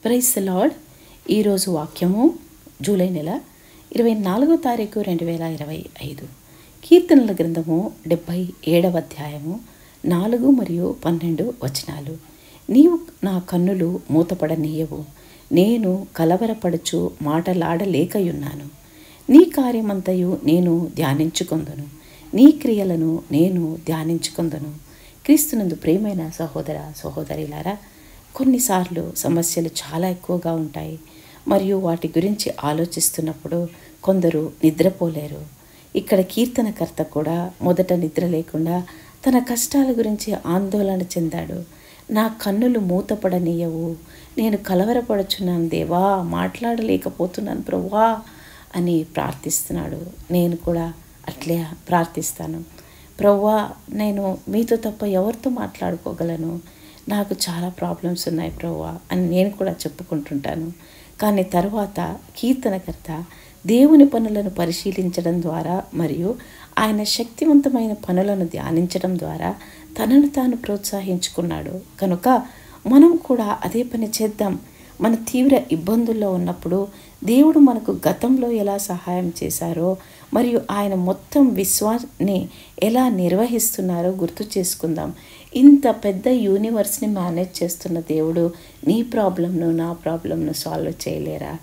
Praise the lord. ఈరోజు వాక్యము July నెల 24వ తారీఖు 2025. కీర్తనల గ్రంథము 77వ అధ్యాయము 4 మరియు 12 వచనాలు. నీవు నా కన్నులు మూతపడనీయవు, నేను కలవరపడుచు మాటలాడలేకయున్నాను. నీ కార్యమంతయు నేను ధ్యానించుకొందును, నీ క్రియలను నేను ధ్యానించుకొందును. క్రీస్తునందు ప్రియమైన సహోదర సహోదరిలారా, కొన్నిసార్లు సమస్యలు చాలా ఎక్కువగా ఉంటాయి మరియు వాటి గురించి ఆలోచిస్తున్నప్పుడు కొందరు నిద్రపోలేరు. ఇక్కడ కీర్తనకర్త కూడా మొదట నిద్ర లేకుండా తన కష్టాల గురించి ఆందోళన చెందాడు. నా కన్నులు మూతపడనీయవు, నేను కలవరపడుచున్నాను దేవా, మాట్లాడలేకపోతున్నాను ప్రభువా అని ప్రార్థిస్తున్నాడు. నేను కూడా అట్లే ప్రార్థిస్తాను. ప్రభువా, నేను మీతో తప్ప ఎవరితో మాట్లాడుకోగలను, నాకు చాలా ప్రాబ్లమ్స్ ఉన్నాయి ప్రభువా అని నేను కూడా చెప్పుకుంటుంటాను. కానీ తర్వాత కీర్తనకర్త దేవుని పనులను పరిశీలించడం ద్వారా మరియు ఆయన శక్తివంతమైన పనులను ధ్యానించడం ద్వారా తనను తాను ప్రోత్సహించుకున్నాడు. కనుక మనం కూడా అదే పని చేద్దాం. మన తీవ్ర ఇబ్బందుల్లో ఉన్నప్పుడు దేవుడు మనకు గతంలో ఎలా సహాయం చేశారో మరియు ఆయన మొత్తం విశ్వాన్ని ఎలా నిర్వహిస్తున్నారో గుర్తు చేసుకుందాం. ఇంత పెద్ద యూనివర్స్ని మేనేజ్ చేస్తున్న దేవుడు నీ ప్రాబ్లంను నా ప్రాబ్లంను సాల్వ్ చేయలేరా?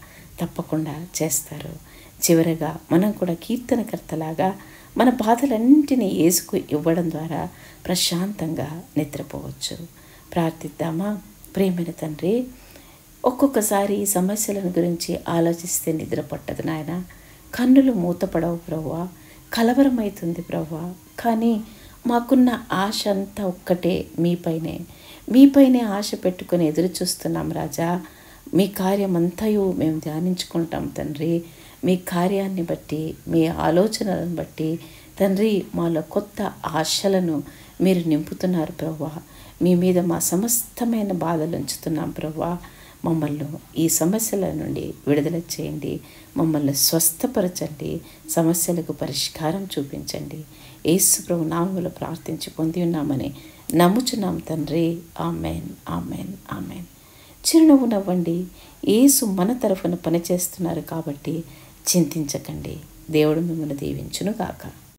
తప్పకుండా చేస్తారు. చివరగా మనం కూడా కీర్తనకర్తలాగా మన బాధలన్నింటినీ యేసుకు ఇవ్వడం ద్వారా ప్రశాంతంగా నిద్రపోవచ్చు. ప్రార్థిద్దామా? ప్రియమైన తండ్రి, ఒక్కొక్కసారి ఈ సమస్యలను గురించి ఆలోచిస్తే నిద్ర పట్టదు నాయన. కన్నులు మూతపడవు ప్రభువా, కలవరమవుతుంది ప్రభువా. కానీ మాకున్న ఆశ అంతా ఒక్కటే, మీపైనే ఆశ పెట్టుకొని ఎదురు చూస్తున్నాం రాజా. మీ కార్యమంతయు మేము ధ్యానించుకుంటాం తండ్రి. మీ కార్యాన్ని బట్టి, మీ ఆలోచనలను బట్టి తండ్రి, మాలో కొత్త ఆశలను మీరు నింపుతున్నారు ప్రభువా. మీ మీద మా సమస్తమైన బాధలు ఉంచుతున్నాం ప్రభువా. మమ్మల్ని ఈ సమస్యల నుండి విడుదల చేయండి, మమ్మల్ని స్వస్థపరచండి, సమస్యలకు పరిష్కారం చూపించండి. యేసు ప్రభు నామములో ప్రార్థించి పొంది ఉన్నామని నమ్ముచున్నాం తండ్రి. Amen, amen, amen. చిరునవ్వు నవ్వండి. యేసు మన తరఫున పనిచేస్తున్నారు కాబట్టి చింతించకండి. దేవుడు మిమ్మల్ని దీవించును గాక.